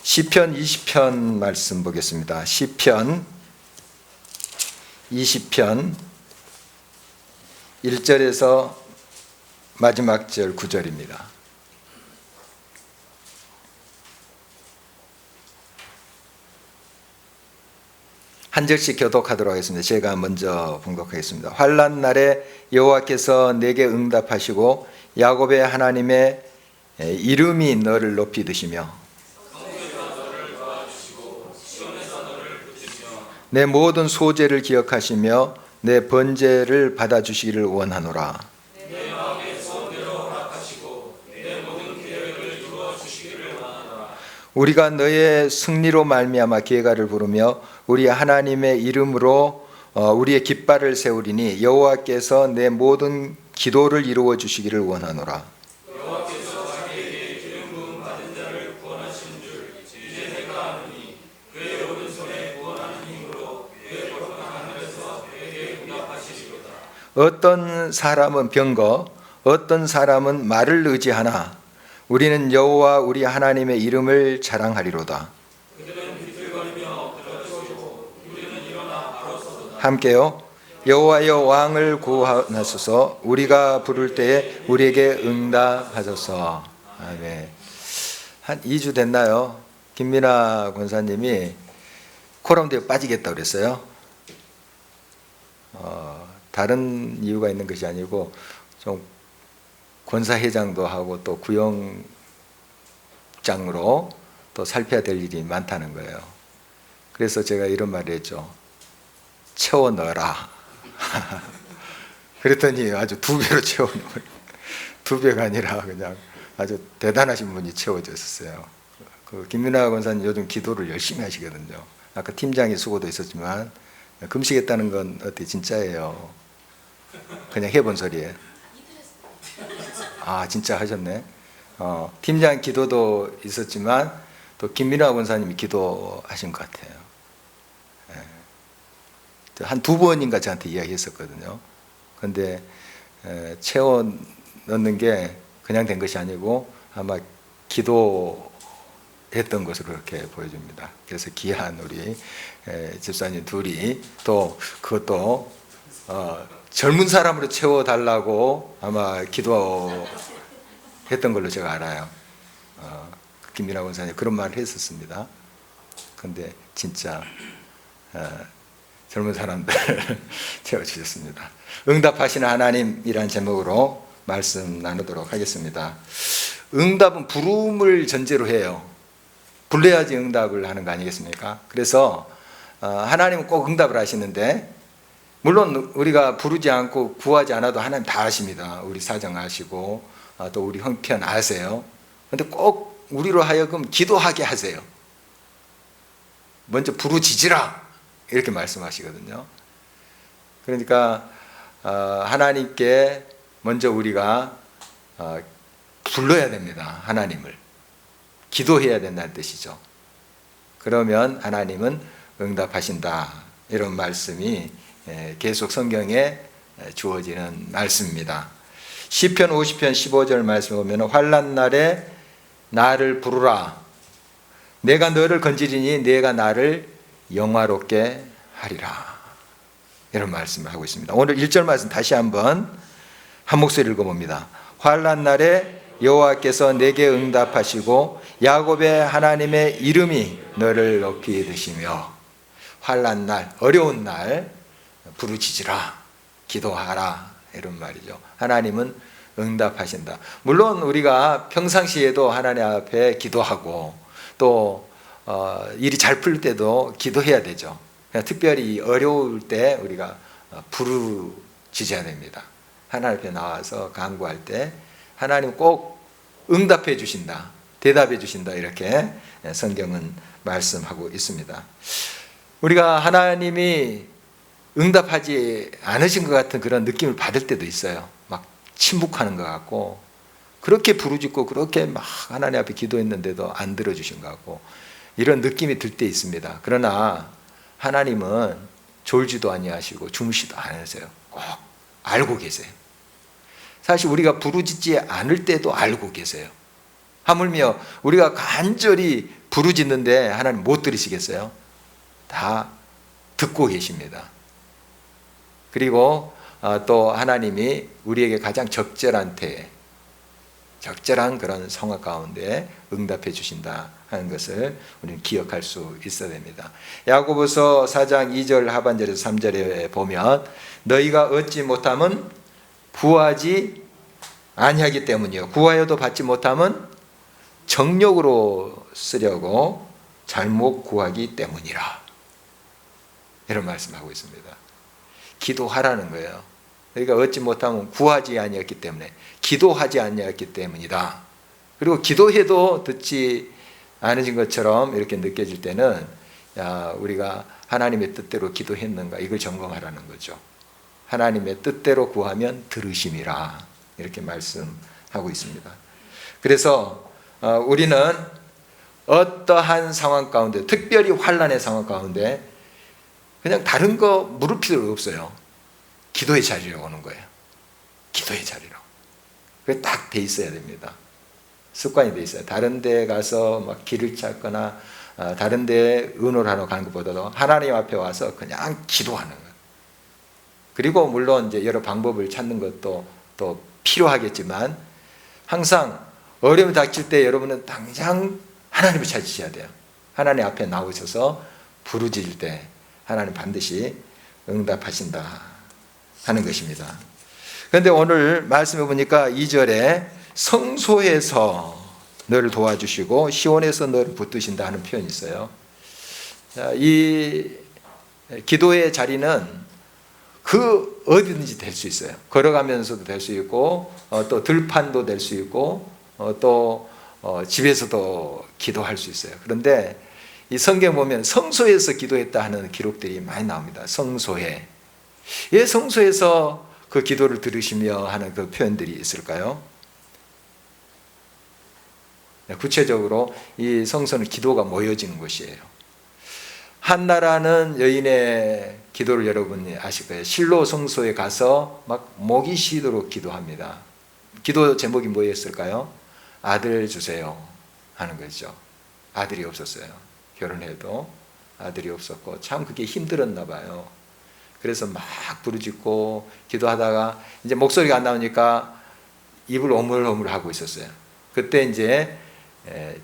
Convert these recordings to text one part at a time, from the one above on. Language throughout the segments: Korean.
시편 20편 말씀 보겠습니다. 시편 20편 1절에서 마지막 절 9절입니다. 한 절씩 교독하도록 하겠습니다. 제가 먼저 봉독하겠습니다. 환난 날에 여호와께서 내게 응답하시고 야곱의 하나님의 이름이 너를 높이 드시며 내 모든 소재를 기억하시며 내 번제를 받아주시기를 원하노라. 내 마음의 소원대로 허락하시고 내 모든 계획을 이루어 주시기를 원하노라. 우리가 너의 승리로 말미암아 기회가를 부르며 우리 하나님의 이름으로 우리의 깃발을 세우리니 여호와께서 내 모든 기도를 이루어 주시기를 원하노라. 여호와께서 자기에게 기름 부음 받은 자를 구원하시는 줄 이제 내가 아노니 그의 오른손에 구원하는 힘으로 그의 거룩한 하늘에서 그에게 응답하시리로다. 어떤 사람은 병거, 어떤 사람은 말을 의지하나 우리는 여호와 우리 하나님의 이름을 자랑하리로다. 그들은 비틀거리며 엎드러지고 우리는 일어나 바로 서도다. 함께요. 여호와여 왕을 구하소서. 우리가 부를 때에 우리에게 응답하소서. 아멘. 한 2주 됐나요? 김민아 권사님이 코로나에 빠지겠다고 그랬어요. 다른 이유가 있는 것이 아니고 좀 권사회장도 하고 또 구역장으로 또 살펴야 될 일이 많다는 거예요. 그래서 제가 이런 말을 했죠. 채워 넣어라. 그랬더니 아주 2배로 채워 넣어요. 2배가 아니라 그냥 아주 대단하신 분이 채워졌었어요. 그 김민아 권사님 요즘 기도를 열심히 하시거든요. 아까 팀장이 수고도 있었지만 금식했다는 건 어떻게 진짜예요? 그냥 해본 소리예요. 아 진짜 하셨네. 팀장 기도도 있었지만 또 김민아 권사님이 기도하신 것 같아요. 한 2번인가 저한테 이야기했었거든요. 그런데 채워 넣는 게 그냥 된 것이 아니고 아마 기도했던 것으로 그렇게 보여집니다. 그래서 귀한 우리 집사님 둘이 또 그것도 젊은 사람으로 채워달라고 아마 기도했던 걸로 제가 알아요. 김민아 권사님 그런 말을 했었습니다. 그런데 진짜 젊은 사람들 채워주셨습니다. 응답하시는 하나님이란 제목으로 말씀 나누도록 하겠습니다. 응답은 부름을 전제로 해요. 불러야지 응답을 하는 거 아니겠습니까? 그래서 하나님은 꼭 응답을 하시는데 물론 우리가 부르지 않고 구하지 않아도 하나님 다 아십니다. 우리 사정 아시고 또 우리 형편 아세요. 그런데 꼭 우리로 하여금 기도하게 하세요. 먼저 부르짖으라 이렇게 말씀하시거든요. 그러니까 하나님께 먼저 우리가 불러야 됩니다. 하나님을 기도해야 된다는 뜻이죠. 그러면 하나님은 응답하신다 이런 말씀이 계속 성경에 주어지는 말씀입니다. 시편 50편 15절 말씀 보면 환난 날에 나를 부르라. 내가 너를 건지리니 내가 나를 영화롭게 하리라. 이런 말씀을 하고 있습니다. 오늘 1절 말씀 다시 한번 한 목소리 읽어봅니다. 환난 날에 여호와께서 내게 응답하시고 야곱의 하나님의 이름이 너를 높이 드시며 환난 날, 어려운 날 부르짖으라, 기도하라 이런 말이죠. 하나님은 응답하신다. 물론 우리가 평상시에도 하나님 앞에 기도하고 또 일이 잘 풀 때도 기도해야 되죠. 특별히 어려울 때 우리가 부르짖어야 됩니다. 하나님 앞에 나와서 간구할 때 하나님 꼭 응답해 주신다, 대답해 주신다 이렇게 성경은 말씀하고 있습니다. 우리가 하나님이 응답하지 않으신 것 같은 그런 느낌을 받을 때도 있어요. 막 침묵하는 것 같고 그렇게 부르짖고 그렇게 막 하나님 앞에 기도했는데도 안 들어주신 것 같고 이런 느낌이 들 때 있습니다. 그러나 하나님은 졸지도 아니하시고 주무시도 않으세요. 꼭 알고 계세요. 사실 우리가 부르짖지 않을 때도 알고 계세요. 하물며 우리가 간절히 부르짖는데 하나님 못 들으시겠어요? 다 듣고 계십니다. 그리고 또 하나님이 우리에게 가장 적절한 때에 적절한 그런 상황 가운데 응답해 주신다 하는 것을 우리는 기억할 수 있어야 됩니다. 야고보서 4장 2절 하반절에서 3절에 보면 너희가 얻지 못함은 구하지 아니하기 때문이요 구하여도 받지 못함은 정욕으로 쓰려고 잘못 구하기 때문이라 이런 말씀하고 있습니다. 기도하라는 거예요. 너희가 얻지 못하면 구하지 아니했기 때문에 기도하지 아니했기 때문이다. 그리고 기도해도 듣지 않으신 것처럼 이렇게 느껴질 때는 우리가 하나님의 뜻대로 기도했는가 이걸 점검하라는 거죠. 하나님의 뜻대로 구하면 들으심이라 이렇게 말씀하고 있습니다. 그래서 우리는 어떠한 상황 가운데 특별히 환난의 상황 가운데 그냥 다른 거 물을 필요 없어요. 기도의 자리로 오는 거예요. 기도의 자리로. 그게 딱 돼 있어야 됩니다. 습관이 돼 있어요. 다른 데 가서 막 길을 찾거나 다른 데 의논을 하러 가는 것보다도 하나님 앞에 와서 그냥 기도하는 거예요. 그리고 물론 이제 여러 방법을 찾는 것도 또 필요하겠지만 항상 어려움이 닥칠 때 여러분은 당장 하나님을 찾으셔야 돼요. 하나님 앞에 나오셔서 부르짖을 때 하나님 반드시 응답하신다 하는 것입니다. 그런데 오늘 말씀해 보니까 2절에 성소에서 너를 도와주시고 시온에서 너를 붙드신다 하는 표현이 있어요. 이 기도의 자리는 그 어디든지 될 수 있어요. 걸어가면서도 될 수 있고 또 들판도 될 수 있고 또 집에서도 기도할 수 있어요. 그런데 이 성경 보면 성소에서 기도했다 하는 기록들이 많이 나옵니다. 성소에. 왜 성소에서 그 기도를 들으시며 하는 그 표현들이 있을까요? 구체적으로 이 성소는 기도가 모여지는 곳이에요. 한나라는 여인의 기도를 여러분이 아실 거예요. 실로 성소에 가서 막 목이 쉬도록 기도합니다. 기도 제목이 뭐였을까요? 아들 주세요 하는 거죠. 아들이 없었어요. 결혼해도 아들이 없었고 참 그게 힘들었나 봐요. 그래서 막 부르짖고 기도하다가 이제 목소리가 안 나오니까 입을 오물오물 하고 있었어요. 그때 이제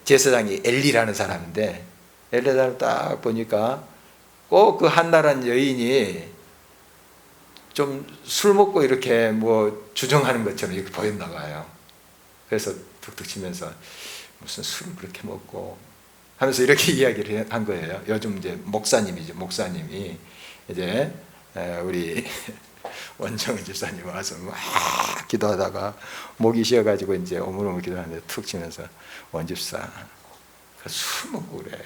제사장이 엘리라는 사람인데 엘리를 딱 보니까 꼭 그 한나라는 여인이 좀 술 먹고 이렇게 뭐 주정하는 것처럼 이렇게 보였나 봐요. 그래서 툭툭 치면서 무슨 술을 그렇게 먹고 하면서 이렇게 이야기를 한 거예요. 요즘 이제 목사님이죠. 목사님이 이제 우리 원정은 집사님 와서 막 기도하다가 목이 쉬어가지고 이제 오물오물 기도하는데 툭 치면서 원집사 술 먹고 그래.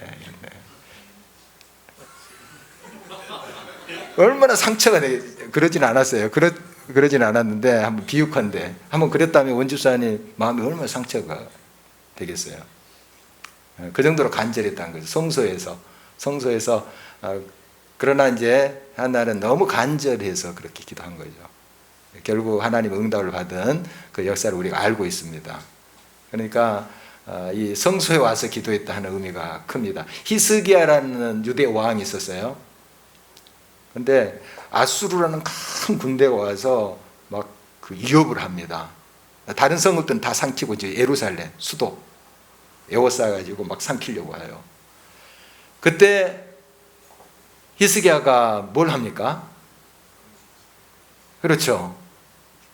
얼마나 상처가 그러진 않았어요. 그러진 않았는데 한번 비유컨대 한번 그랬다면 원집사님 마음이 얼마나 상처가 되겠어요. 그 정도로 간절했다는 거죠. 성소에서 그러나 이제 한나는 너무 간절해서 그렇게 기도한 거죠. 결국 하나님의 응답을 받은 그 역사를 우리가 알고 있습니다. 그러니까 이 성소에 와서 기도했다 하는 의미가 큽니다. 히스기야라는 유대 왕이 있었어요. 그런데 아수르라는 큰 군대가 와서 막 그 위협을 합니다. 다른 성읍들은 다 삼키고 이제 예루살렘 수도 에워싸가지고 막 삼키려고 해요. 그때 히스기야가 뭘 합니까? 그렇죠.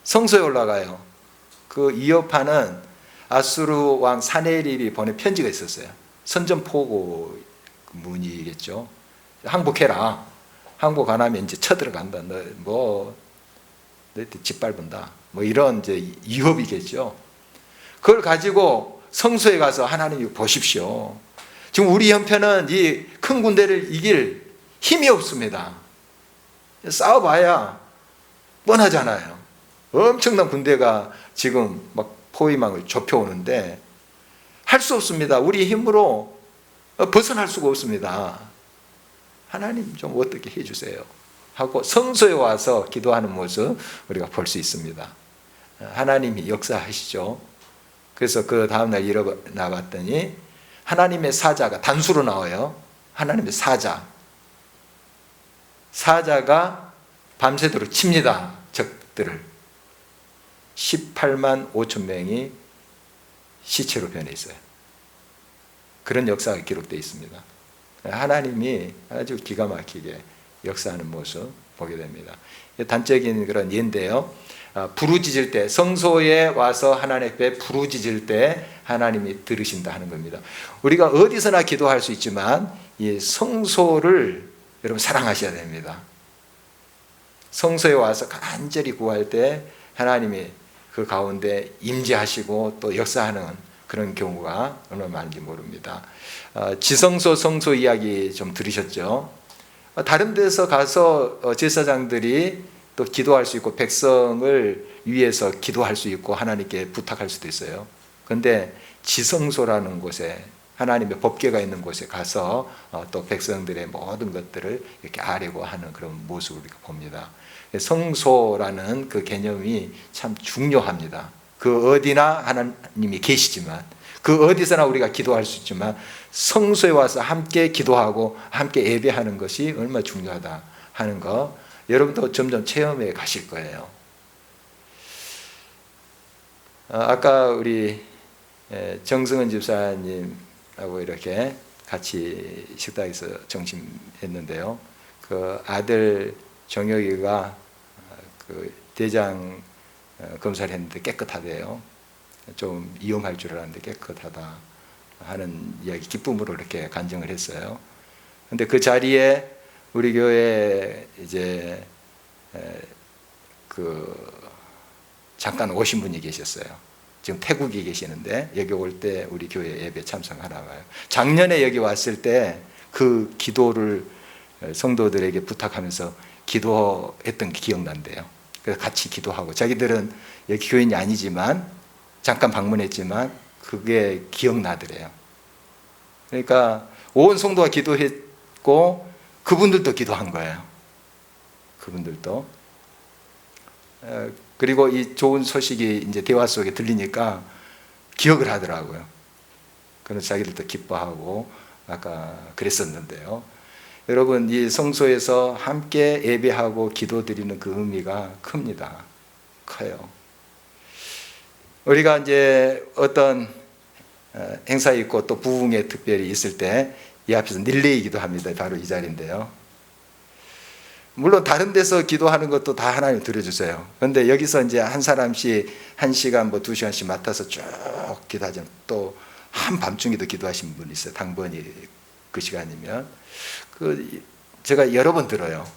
성소에 올라가요. 그 위협하는 아수르 왕 사네립이 보낸 편지가 있었어요. 선전포고 문이겠죠. 항복해라. 항복 안 하면 이제 쳐들어간다. 너한테 짓밟은다. 뭐 이런 이제 위협이겠죠. 그걸 가지고 성소에 가서 하나님이 보십시오. 지금 우리 형편은 이 큰 군대를 이길 힘이 없습니다. 싸워봐야 뻔하잖아요. 엄청난 군대가 지금 막 포위망을 좁혀오는데 할 수 없습니다. 우리 힘으로 벗어날 수가 없습니다. 하나님 좀 어떻게 해주세요 하고 성소에 와서 기도하는 모습 우리가 볼 수 있습니다. 하나님이 역사하시죠. 그래서 그 다음날 일어나 봤더니 하나님의 사자가 단수로 나와요. 하나님의 사자가 밤새도록 칩니다. 적들을. 18만 5천 명이 시체로 변해 있어요. 그런 역사가 기록되어 있습니다. 하나님이 아주 기가 막히게 역사하는 모습 보게 됩니다. 단적인 그런 예인데요. 부르짖을 때, 성소에 와서 하나님 앞에 부르짖을 때 하나님이 들으신다 하는 겁니다. 우리가 어디서나 기도할 수 있지만 이 성소를 여러분 사랑하셔야 됩니다. 성소에 와서 간절히 구할 때 하나님이 그 가운데 임재하시고 또 역사하는 그런 경우가 얼마나 많은지 모릅니다. 지성소, 성소 이야기 좀 들으셨죠? 다른 데서 가서 제사장들이 또 기도할 수 있고 백성을 위해서 기도할 수 있고 하나님께 부탁할 수도 있어요. 그런데 지성소라는 곳에, 하나님의 법궤가 있는 곳에 가서 또 백성들의 모든 것들을 이렇게 아뢰고 하는 그런 모습을 우리가 봅니다. 성소라는 그 개념이 참 중요합니다. 그 어디나 하나님이 계시지만, 그 어디서나 우리가 기도할 수 있지만 성소에 와서 함께 기도하고 함께 예배하는 것이 얼마나 중요하다 하는 거 여러분도 점점 체험해 가실 거예요. 아까 우리 정승은 집사님하고 이렇게 같이 식당에서 점심했는데요. 그 아들 정혁이가 그 대장 검사를 했는데 깨끗하대요. 좀 위험할 줄 알았는데 깨끗하다 하는 이야기, 기쁨으로 이렇게 간증을 했어요. 근데 그 자리에 우리 교회 이제 그 잠깐 오신 분이 계셨어요. 지금 태국에 계시는데 여기 올 때 우리 교회 예배 참석하나 봐요. 작년에 여기 왔을 때 그 기도를 성도들에게 부탁하면서 기도했던 게 기억난대요. 그래서 같이 기도하고, 자기들은 여기 교인이 아니지만 잠깐 방문했지만 그게 기억나더래요. 그러니까 온 성도가 기도했고 그분들도 기도한 거예요. 그분들도. 그리고 이 좋은 소식이 이제 대화 속에 들리니까 기억을 하더라고요. 그래서 자기들도 기뻐하고 아까 그랬었는데요. 여러분, 이 성소에서 함께 예배하고 기도드리는 그 의미가 큽니다. 커요. 우리가 이제 어떤 행사 있고 또 부흥에 특별히 있을 때 이 앞에서 릴레이 기도합니다. 바로 이 자리인데요. 물론 다른 데서 기도하는 것도 다 하나님 들어주세요. 그런데 여기서 이제 한 사람씩 1시간 뭐 2시간씩 맡아서 쭉 기도하죠. 또 한밤중에도 기도하신 분이 있어요. 당번이 그 시간이면. 제가 여러 번 들어요.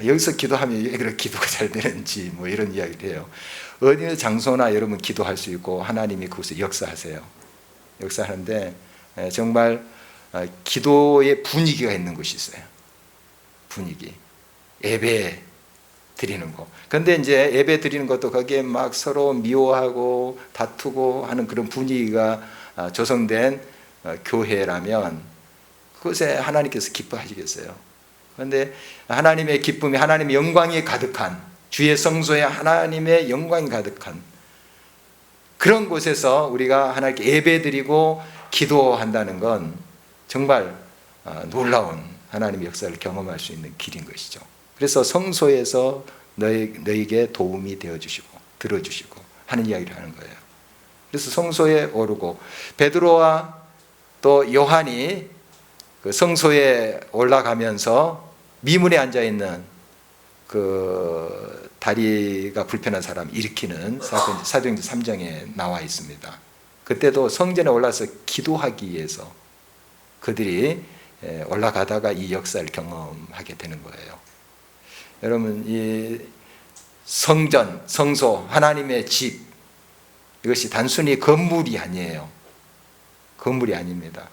여기서 기도하면 왜 그렇게 기도가 잘 되는지 뭐 이런 이야기를 해요. 어느 장소나 여러분 기도할 수 있고 하나님이 그곳에 역사하세요. 역사하는데 정말 기도의 분위기가 있는 곳이 있어요. 분위기. 예배 드리는 거. 그런데 이제 예배 드리는 것도 거기에 막 서로 미워하고 다투고 하는 그런 분위기가 조성된 교회라면 그것에 하나님께서 기뻐하시겠어요? 그런데 하나님의 기쁨이, 하나님의 영광이 가득한, 주의 성소에 하나님의 영광이 가득한 그런 곳에서 우리가 하나님께 예배드리고 기도한다는 건 정말 놀라운 하나님의 역사를 경험할 수 있는 길인 것이죠. 그래서 성소에서 너에게 도움이 되어주시고 들어주시고 하는 이야기를 하는 거예요. 그래서 성소에 오르고, 베드로와 또 요한이 그 성소에 올라가면서 미문에 앉아있는 그 다리가 불편한 사람 일으키는 사건이 사도행전 3장에 나와 있습니다. 그때도 성전에 올라서 기도하기 위해서 그들이 올라가다가 이 역사를 경험하게 되는 거예요. 여러분, 이 성전, 성소, 하나님의 집, 이것이 단순히 건물이 아니에요. 건물이 아닙니다.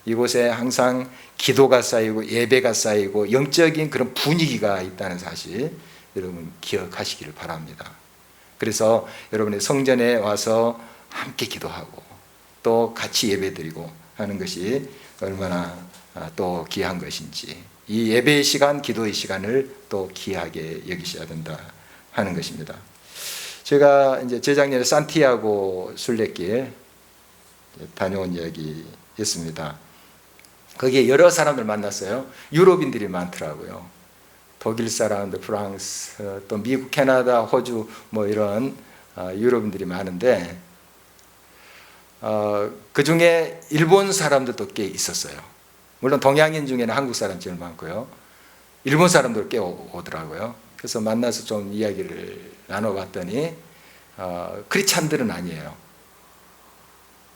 이곳에 항상 기도가 쌓이고 예배가 쌓이고 영적인 그런 분위기가 있다는 사실 여러분 기억하시기를 바랍니다. 그래서 여러분의 성전에 와서 함께 기도하고 또 같이 예배드리고 하는 것이 얼마나 또 귀한 것인지, 이 예배의 시간, 기도의 시간을 또 귀하게 여기셔야 된다 하는 것입니다. 제가 이제 재작년에 산티아고 순례길 다녀온 이야기 있습니다. 거기에 여러 사람들 만났어요. 유럽인들이 많더라고요. 독일 사람들, 프랑스, 또 미국, 캐나다, 호주 뭐 이런 유럽인들이 많은데 그 중에 일본 사람들도 꽤 있었어요. 물론 동양인 중에는 한국 사람 제일 많고요. 일본 사람들 꽤 오더라고요. 그래서 만나서 좀 이야기를 나눠봤더니 크리스찬들은 아니에요.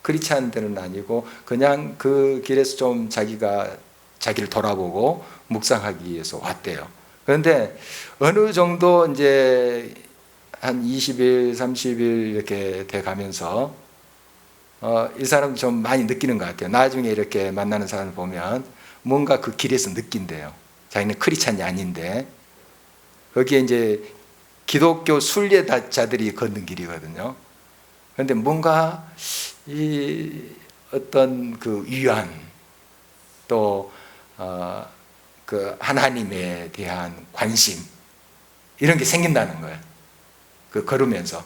크리스찬들은 아니고 그냥 그 길에서 좀 자기를 돌아보고 묵상하기 위해서 왔대요. 그런데 어느 정도 이제 한 20일, 30일 이렇게 돼 가면서 이 사람도 좀 많이 느끼는 것 같아요. 나중에 이렇게 만나는 사람을 보면 뭔가 그 길에서 느낀대요. 자기는 크리스찬이 아닌데 거기에 이제 기독교 순례자들이 걷는 길이거든요. 그런데 뭔가 이 어떤 그 위안 또 그 하나님에 대한 관심 이런 게 생긴다는 거예요. 그 걸으면서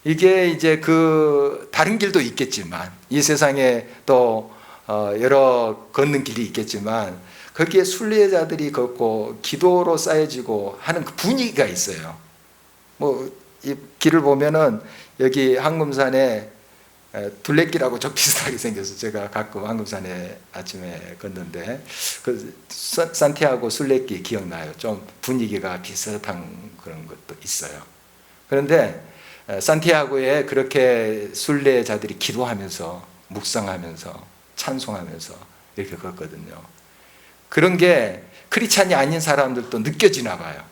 이게 이제 그 다른 길도 있겠지만 이 세상에 또 여러 걷는 길이 있겠지만 거기에 순례자들이 걷고 기도로 쌓여지고 하는 그 분위기가 있어요. 뭐 이 길을 보면은 여기 황금산에 둘레길하고 좀 비슷하게 생겨서 제가 가끔 황금산에 아침에 걷는데 그 산티아고 순례길 기억나요? 좀 분위기가 비슷한 그런 것도 있어요. 그런데 산티아고에 그렇게 순례자들이 기도하면서 묵상하면서 찬송하면서 이렇게 걷거든요. 그런 게 크리스찬이 아닌 사람들도 느껴지나 봐요.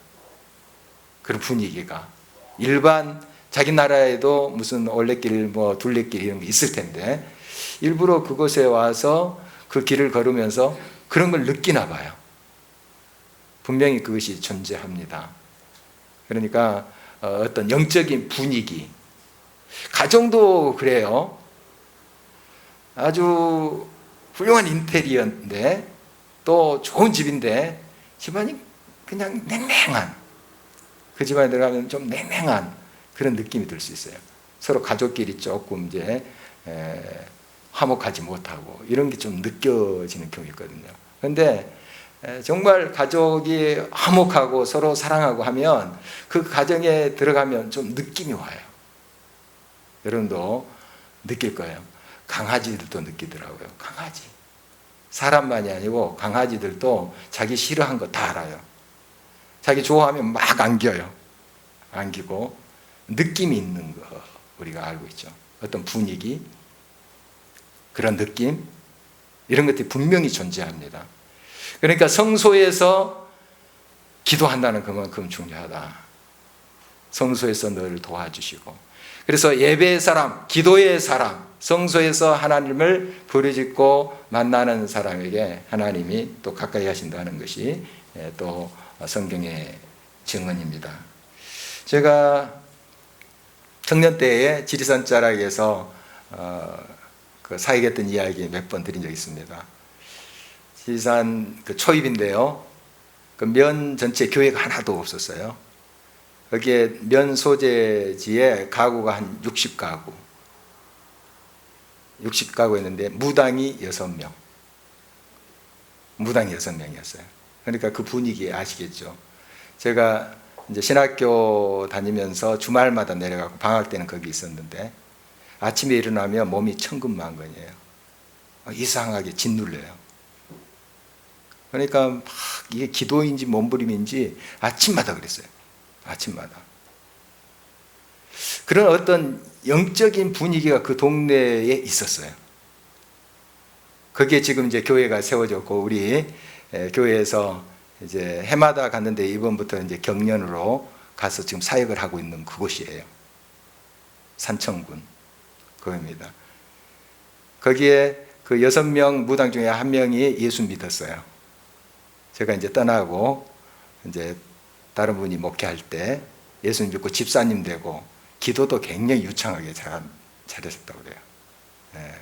그런 분위기가. 일반 자기 나라에도 무슨 올레길 뭐 둘레길 이런 게 있을 텐데 일부러 그곳에 와서 그 길을 걸으면서 그런 걸 느끼나 봐요. 분명히 그것이 존재합니다. 그러니까 어떤 영적인 분위기, 가정도 그래요. 아주 훌륭한 인테리어인데 또 좋은 집인데 집안이 그냥 냉랭한, 그 집안에 들어가면 좀 냉랭한 그런 느낌이 들 수 있어요. 서로 가족끼리 조금 이제 화목하지 못하고 이런 게 좀 느껴지는 경우 있거든요. 그런데 정말 가족이 화목하고 서로 사랑하고 하면 그 가정에 들어가면 좀 느낌이 와요. 여러분도 느낄 거예요. 강아지들도 느끼더라고요. 강아지. 사람만이 아니고 강아지들도 자기 싫어한 거 다 알아요. 자기 좋아하면 막 안겨요. 안기고 느낌이 있는 거 우리가 알고 있죠. 어떤 분위기, 그런 느낌, 이런 것들이 분명히 존재합니다. 그러니까 성소에서 기도한다는 그만큼 중요하다. 성소에서 너를 도와주시고, 그래서 예배의 사람, 기도의 사람, 성소에서 하나님을 부르짖고 만나는 사람에게 하나님이 또 가까이 하신다는 것이 또 성경의 증언입니다. 제가 청년 때에 지리산 자락에서 그 사역했던 이야기 몇 번 드린 적이 있습니다. 지리산 그 초입인데요. 그 면 전체 교회가 하나도 없었어요. 거기에 면 소재지에 가구가 한 60가구. 60가구였는데 무당이 6명. 무당이 6명이었어요. 그러니까 그 분위기 아시겠죠? 제가 이제 신학교 다니면서 주말마다 내려가고 방학 때는 거기 있었는데 아침에 일어나면 몸이 천근만근이에요. 이상하게 짓눌려요. 그러니까 막 이게 기도인지 몸부림인지 아침마다 그랬어요. 아침마다. 그런 어떤 영적인 분위기가 그 동네에 있었어요. 거기에 지금 이제 교회가 세워졌고 우리 교회에서 이제 해마다 갔는데 이번부터 이제 경년으로 가서 지금 사역을 하고 있는 그곳이에요. 산청군 그겁니다. 거기에 그 6명 무당 중에 한 명이 예수 믿었어요. 제가 이제 떠나고 이제 다른 분이 목회할 때 예수 믿고 집사님 되고 기도도 굉장히 유창하게 잘하셨다고 그래요. 네.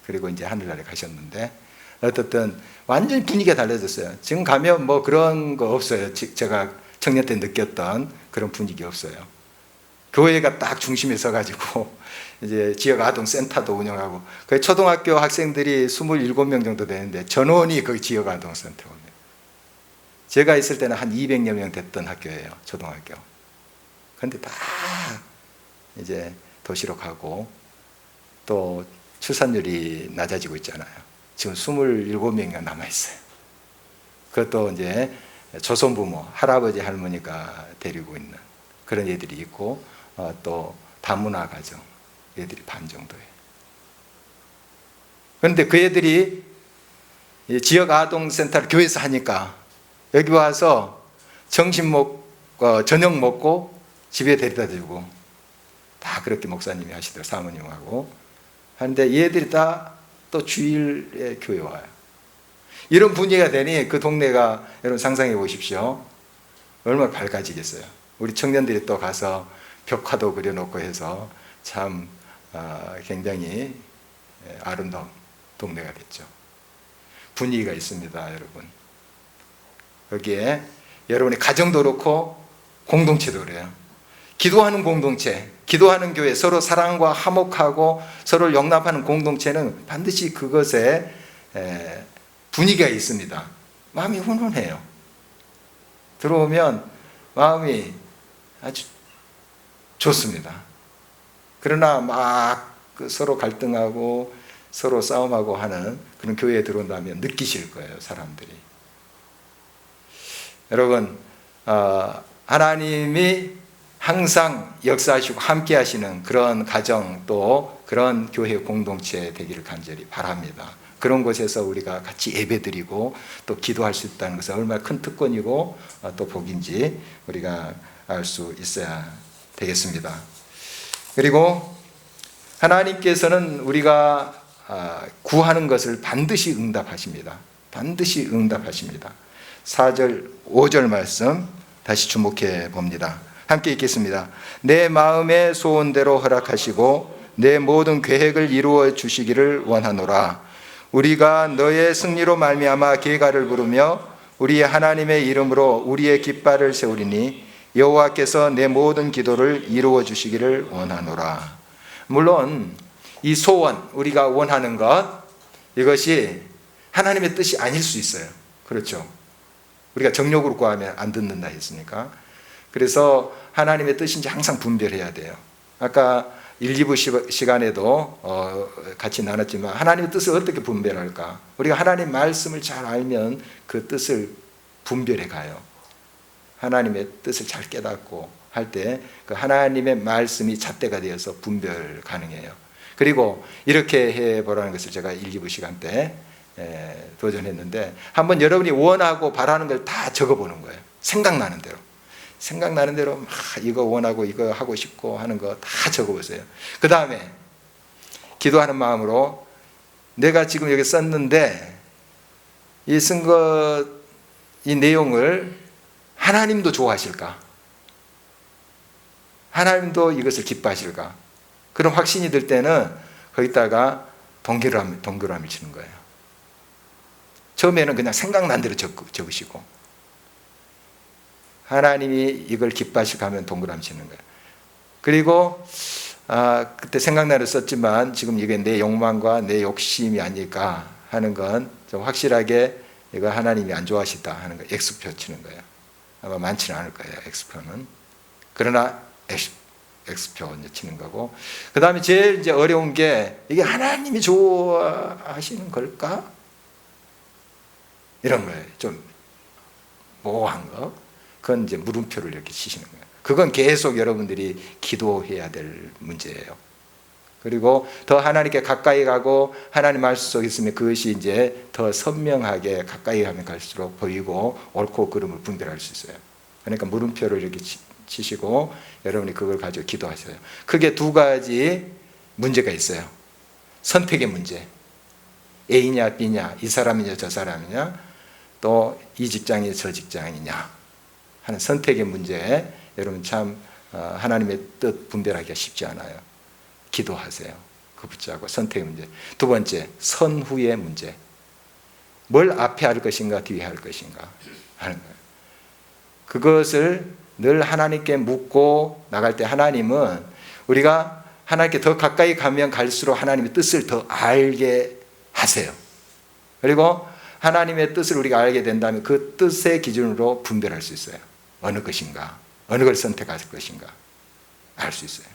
그리고 이제 하늘나라에 가셨는데 어쨌든 완전히 분위기가 달라졌어요. 지금 가면 뭐 그런 거 없어요. 제가 청년 때 느꼈던 그런 분위기 없어요. 교회가 딱 중심에 서가지고 이제 지역 아동 센터도 운영하고, 그 초등학교 학생들이 27명 정도 되는데 전원이 그 지역 아동 센터입니다. 제가 있을 때는 한 200여 명 됐던 학교예요, 초등학교. 그런데 다 이제 도시로 가고 또 출산율이 낮아지고 있잖아요. 지금 27명이 남아 있어요. 그것도 이제 조선부모, 할아버지 할머니가 데리고 있는 그런 애들이 있고, 또 다문화 가정 애들이 반 정도예요. 그런데 그 애들이 지역 아동센터를 교회에서 하니까 여기 와서 저녁 먹고 집에 데려다 주고, 다 그렇게 목사님이 하시더라고요. 사모님하고 하는데 얘들이 다 또 주일에 교회 와요. 이런 분위기가 되니 그 동네가, 여러분 상상해 보십시오. 얼마나 밝아지겠어요. 우리 청년들이 또 가서 벽화도 그려놓고 해서 참 굉장히 아름다운 동네가 됐죠. 분위기가 있습니다, 여러분. 거기에 여러분의 가정도 그렇고 공동체도 그래요. 기도하는 공동체, 기도하는 교회, 서로 사랑과 화목하고 서로를 용납하는 공동체는 반드시 그것에 분위기가 있습니다. 마음이 훈훈해요. 들어오면 마음이 아주 좋습니다. 그러나 막 서로 갈등하고 서로 싸움하고 하는 그런 교회에 들어온다면 느끼실 거예요, 사람들이. 여러분, 하나님이 항상 역사하시고 함께 하시는 그런 가정, 또 그런 교회 공동체 되기를 간절히 바랍니다. 그런 곳에서 우리가 같이 예배드리고 또 기도할 수 있다는 것은 얼마나 큰 특권이고 또 복인지 우리가 알 수 있어야 되겠습니다. 그리고 하나님께서는 우리가 구하는 것을 반드시 응답하십니다. 반드시 응답하십니다. 4절, 5절 말씀 다시 주목해 봅니다. 함께 읽겠습니다. 내 마음의 소원대로 허락하시고 내 모든 계획을 이루어 주시기를 원하노라. 우리가 너의 승리로 말미암아 계가를 부르며 우리 하나님의 이름으로 우리의 깃발을 세우리니 여호와께서 내 모든 기도를 이루어 주시기를 원하노라. 물론 이 소원, 우리가 원하는 것, 이것이 하나님의 뜻이 아닐 수 있어요. 그렇죠? 우리가 정욕으로 구하면 안 듣는다 했으니까. 그래서 하나님의 뜻인지 항상 분별해야 돼요. 아까 1, 2부 시간에도 같이 나눴지만 하나님의 뜻을 어떻게 분별할까? 우리가 하나님 말씀을 잘 알면 그 뜻을 분별해 가요. 하나님의 뜻을 잘 깨닫고 할 때 그 하나님의 말씀이 잣대가 되어서 분별 가능해요. 그리고 이렇게 해보라는 것을 제가 1, 2부 시간 때 도전했는데, 한번 여러분이 원하고 바라는 걸 다 적어보는 거예요. 생각나는 대로 막 이거 원하고 이거 하고 싶고 하는 거 다 적어보세요. 그 다음에 기도하는 마음으로 내가 지금 여기 썼는데 이 내용을 하나님도 좋아하실까? 하나님도 이것을 기뻐하실까? 그런 확신이 들 때는 거기다가 동그라미 치는 거예요. 처음에는 그냥 생각난 대로 적으시고, 하나님이 이걸 기뻐하실까 하면 동그라미 치는 거예요. 그리고 그때 생각나를 썼지만 지금 이게 내 욕망과 내 욕심이 아닐까 하는 건 좀 확실하게 이거 하나님이 안 좋아하시다 하는 거 X표 치는 거예요. 아마 많지는 않을 거예요, X표는. 그러나 X표 치는 거고, 그 다음에 제일 이제 어려운 게 이게 하나님이 좋아하시는 걸까? 이런 거예요. 좀 모호한 거. 그건 이제 물음표를 이렇게 치시는 거예요. 그건 계속 여러분들이 기도해야 될 문제예요. 그리고 더 하나님께 가까이 가고 하나님 말씀 속에 있으면 그것이 이제 더 선명하게 가까이 가면 갈수록 보이고 옳고 그름을 분별할 수 있어요. 그러니까 물음표를 이렇게 치시고 여러분이 그걸 가지고 기도하셔요. 크게 두 가지 문제가 있어요. 선택의 문제. A냐 B냐, 이 사람이냐 저 사람이냐, 또 이 직장이냐 저 직장이냐 하는 선택의 문제에 여러분 참 하나님의 뜻 분별하기가 쉽지 않아요. 기도하세요. 그 붙잡고 선택의 문제. 두 번째, 선후의 문제. 뭘 앞에 할 것인가 뒤에 할 것인가 하는 거예요. 그것을 늘 하나님께 묻고 나갈 때 하나님은 우리가 하나님께 더 가까이 가면 갈수록 하나님의 뜻을 더 알게 하세요. 그리고 하나님의 뜻을 우리가 알게 된다면 그 뜻의 기준으로 분별할 수 있어요. 어느 것인가, 어느 걸 선택할 것인가 알 수 있어요.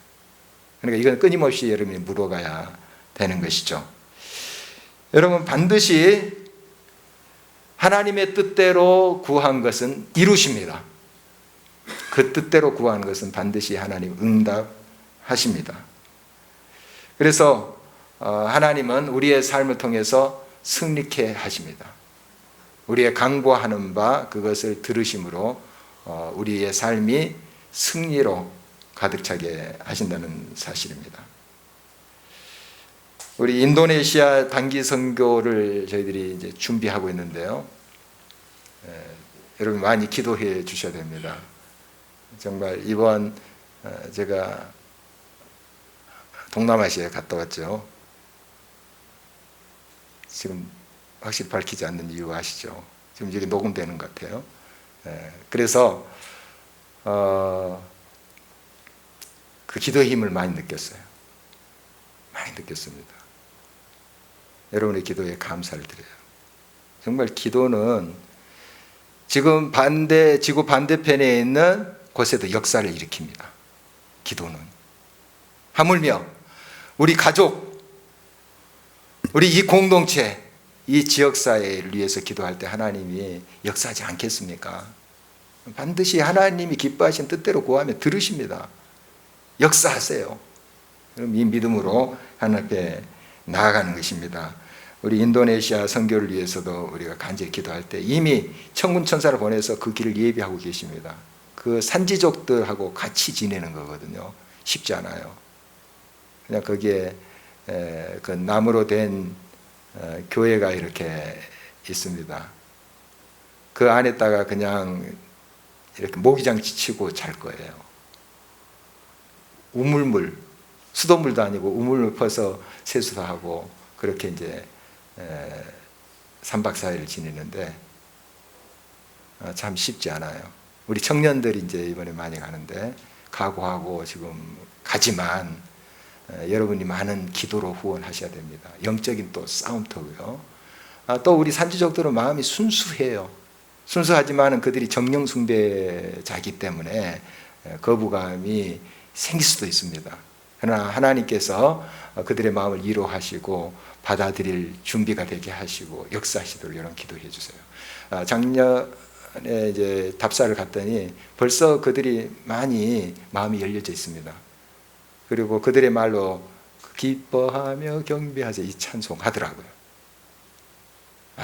그러니까 이건 끊임없이 여러분이 물어가야 되는 것이죠. 여러분, 반드시 하나님의 뜻대로 구한 것은 이루십니다. 그 뜻대로 구하는 것은 반드시 하나님 응답하십니다. 그래서 하나님은 우리의 삶을 통해서 승리케 하십니다. 우리의 강구하는 바 그것을 들으심으로 우리의 삶이 승리로 가득 차게 하신다는 사실입니다. 우리 인도네시아 단기 선교를 저희들이 이제 준비하고 있는데요. 여러분 많이 기도해 주셔야 됩니다. 정말 이번 제가 동남아시아에 갔다 왔죠. 지금 확실히 밝히지 않는 이유 아시죠? 지금 여기 녹음되는 것 같아요. 그래서 그 기도의 힘을 많이 느꼈어요. 많이 느꼈습니다. 여러분의 기도에 감사를 드려요. 정말 기도는 지금 지구 반대편에 있는 곳에도 역사를 일으킵니다. 기도는. 하물며 우리 가족, 우리 이 공동체, 이 지역사회를 위해서 기도할 때 하나님이 역사하지 않겠습니까? 반드시 하나님이 기뻐하신 뜻대로 구하면 들으십니다. 역사하세요. 그럼 이 믿음으로 하나님께 나아가는 것입니다. 우리 인도네시아 선교를 위해서도 우리가 간절히 기도할 때 이미 천군 천사를 보내서 그 길을 예비하고 계십니다. 그 산지족들하고 같이 지내는 거거든요. 쉽지 않아요. 그냥 거기에 그 나무로 된 교회가 이렇게 있습니다. 그 안에다가 그냥 이렇게 모기장 치고 잘 거예요. 우물물, 수돗물도 아니고 우물물 퍼서 세수도 하고 그렇게 이제 3박 4일을 지내는데 참 쉽지 않아요. 우리 청년들이 이제 이번에 많이 가는데 각오하고 지금 가지만 여러분이 많은 기도로 후원하셔야 됩니다. 영적인 또 싸움터고요. 또 우리 산지족들은 마음이 순수해요. 순수하지만 그들이 정령 숭배자이기 때문에 거부감이 생길 수도 있습니다. 그러나 하나님께서 그들의 마음을 위로하시고 받아들일 준비가 되게 하시고 역사하시도록 여러분 기도해 주세요. 작년에 이제 답사를 갔더니 벌써 그들이 많이 마음이 열려져 있습니다. 그리고 그들의 말로 기뻐하며 경배하자 이 찬송 하더라고요.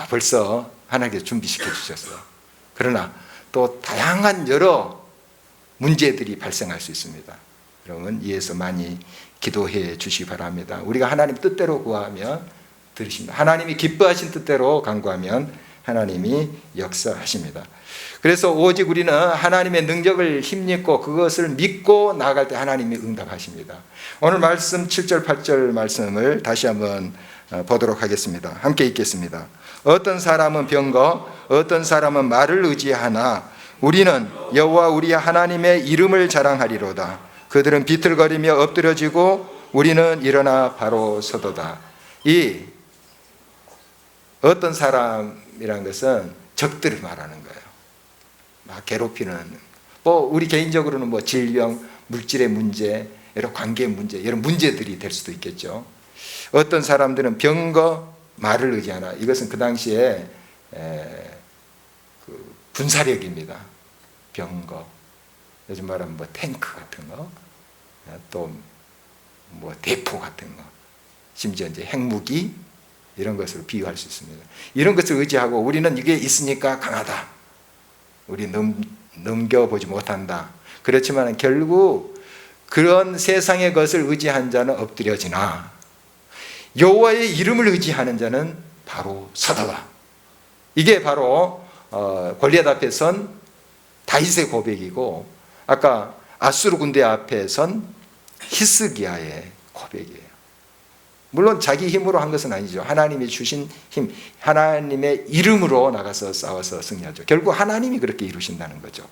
벌써 하나님께서 준비시켜 주셨어요. 그러나 또 다양한 여러 문제들이 발생할 수 있습니다. 여러분 이에서 많이 기도해 주시기 바랍니다. 우리가 하나님 뜻대로 구하면 들으십니다. 하나님이 기뻐하신 뜻대로 간구하면 하나님이 역사하십니다. 그래서 오직 우리는 하나님의 능력을 힘입고 그것을 믿고 나아갈 때 하나님이 응답하십니다. 오늘 말씀 7절 8절 말씀을 다시 한번 보도록 하겠습니다. 함께 읽겠습니다. 어떤 사람은 병거 어떤 사람은 말을 의지하나 우리는 여호와 우리 하나님의 이름을 자랑하리로다. 그들은 비틀거리며 엎드려지고 우리는 일어나 바로 서도다. 이 어떤 사람이라는 것은 적들을 말하는 거예요. 막 괴롭히는 우리 개인적으로는 질병, 물질의 문제, 여러 관계 문제, 여러 문제들이 될 수도 있겠죠. 어떤 사람들은 병거 말을 의지하나 이것은 그 당시에 그 군사력입니다. 병거, 요즘 말하면 탱크 같은 거, 또 대포 같은 거, 심지어 이제 핵무기 이런 것으로 비유할 수 있습니다. 이런 것을 의지하고 우리는 이게 있으니까 강하다. 우리 넘겨보지 못한다. 그렇지만 결국 그런 세상의 것을 의지한 자는 엎드려지나 여호와의 이름을 의지하는 자는 바로 서다다. 이게 바로 골리앗 앞에 선 다윗의 고백이고 아까 아수르 군대 앞에 선 히스기야의 고백이에요. 물론 자기 힘으로 한 것은 아니죠. 하나님이 주신 힘, 하나님의 이름으로 나가서 싸워서 승리하죠. 결국 하나님이 그렇게 이루신다는 거죠.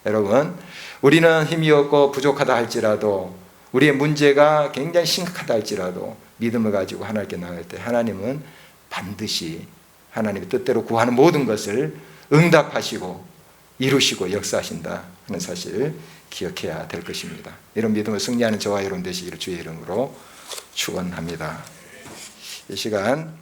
여러분, 우리는 힘이 없고 부족하다 할지라도 우리의 문제가 굉장히 심각하다 할지라도 믿음을 가지고 하나님께 나갈 때 하나님은 반드시 하나님의 뜻대로 구하는 모든 것을 응답하시고 이루시고 역사하신다 하는 사실 기억해야 될 것입니다. 이런 믿음을 승리하는 저와 여러분 되시기를 주의 이름으로 축원합니다. 이 시간